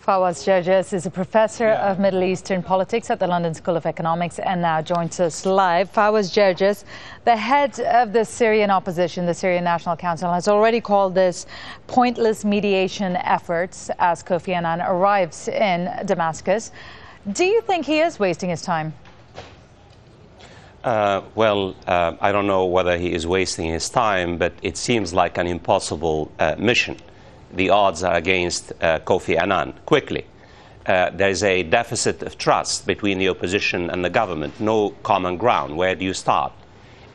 Fawaz Gerges is a professor of Middle Eastern politics at the London School of Economics and now joins us live. Fawaz Gerges, the head of the Syrian opposition, the Syrian National Council, has already called this pointless mediation efforts as Kofi Annan arrives in Damascus. Do you think he is wasting his time? I don't know whether he is wasting his time, but it seems like an impossible mission. The odds are against Kofi Annan. Quickly, there is a deficit of trust between the opposition and the government. No common ground. Where do you start?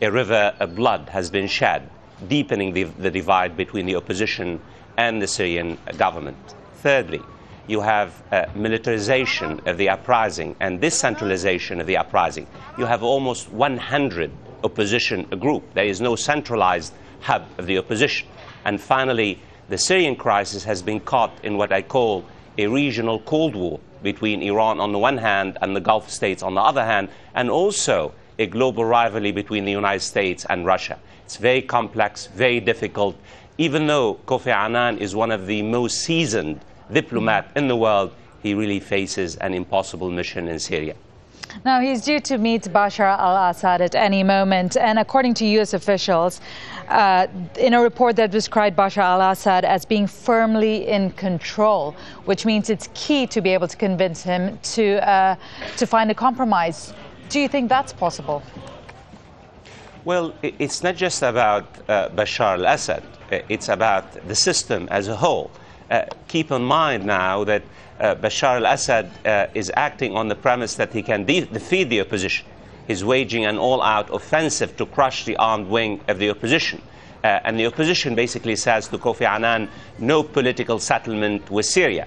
A river of blood has been shed, deepening the divide between the opposition and the Syrian government. Thirdly, you have militarization of the uprising and decentralization of the uprising. You have almost 100 opposition groups. There is no centralized hub of the opposition. And finally, the Syrian crisis has been caught in what I call a regional Cold War between Iran on the one hand and the Gulf states on the other hand, and also a global rivalry between the United States and Russia. It's very complex, very difficult, even though Kofi Annan is one of the most seasoned diplomats in the world. He really faces an impossible mission in Syria. Now, he's due to meet Bashar al-Assad at any moment, and according to U.S. officials, in a report that described Bashar al-Assad as being firmly in control, which means it's key to be able to convince him to find a compromise. Do you think that's possible? Well, it's not just about Bashar al-Assad. It's about the system as a whole. Keep in mind now that Bashar al-Assad is acting on the premise that he can defeat the opposition. He's waging an all-out offensive to crush the armed wing of the opposition. And the opposition basically says to Kofi Annan, no political settlement with Syria.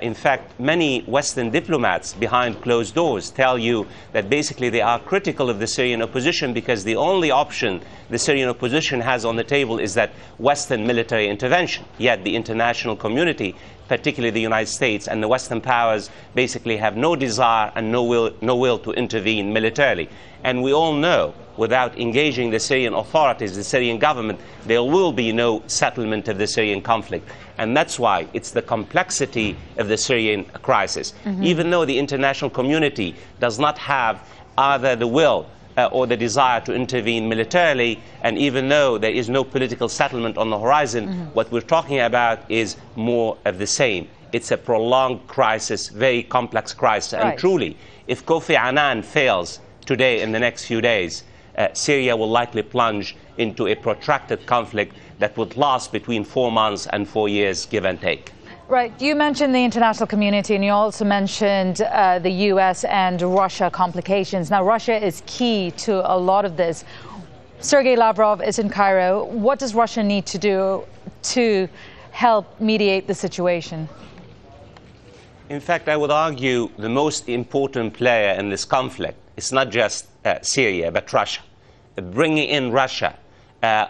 In fact, many Western diplomats behind closed doors tell you that basically they are critical of the Syrian opposition because the only option the Syrian opposition has on the table is that Western military intervention. Yet the international community, particularly the United States and the Western powers, basically have no desire and no will to intervene militarily. And we all know, without engaging the Syrian authorities, the Syrian government, there will be no settlement of the Syrian conflict. And that's why it's the complexity of the Syrian crisis. Even though the international community does not have either the will or the desire to intervene militarily, and even though there is no political settlement on the horizon, what we're talking about is more of the same. It's a prolonged crisis, very complex crisis. Right. And truly, if Kofi Annan fails today, in the next few days, Syria will likely plunge into a protracted conflict that would last between 4 months and 4 years, give and take. Right. You mentioned the international community, and you also mentioned the U.S. and Russia complications. Now, Russia is key to a lot of this. Sergei Lavrov is in Cairo. What does Russia need to do to help mediate the situation? In fact, I would argue the most important player in this conflict is not just Syria, but Russia. Bringing in Russia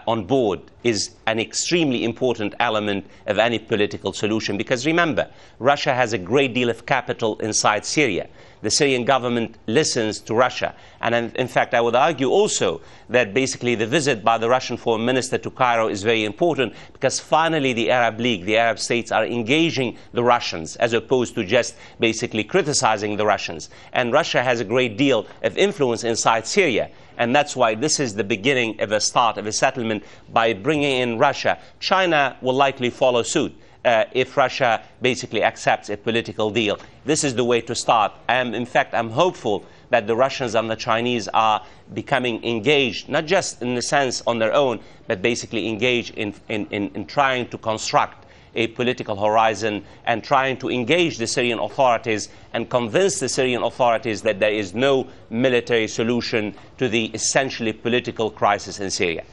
on board is an extremely important element of any political solution, because remember, Russia has a great deal of capital inside Syria. The Syrian government listens to Russia. And in fact, I would argue also that basically the visit by the Russian foreign minister to Cairo is very important, because finally the Arab League, the Arab states, are engaging the Russians as opposed to just basically criticizing the Russians. And Russia has a great deal of influence inside Syria. And that's why this is the beginning of a start of a settlement by bringing in Russia. China will likely follow suit if Russia basically accepts a political deal. This is the way to start. In fact, I'm hopeful that the Russians and the Chinese are becoming engaged, not just in the sense on their own, but basically engaged in trying to construct a political horizon and trying to engage the Syrian authorities and convince the Syrian authorities that there is no military solution to the essentially political crisis in Syria.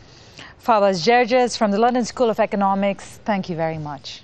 Fawaz Gerges from the London School of Economics, thank you very much.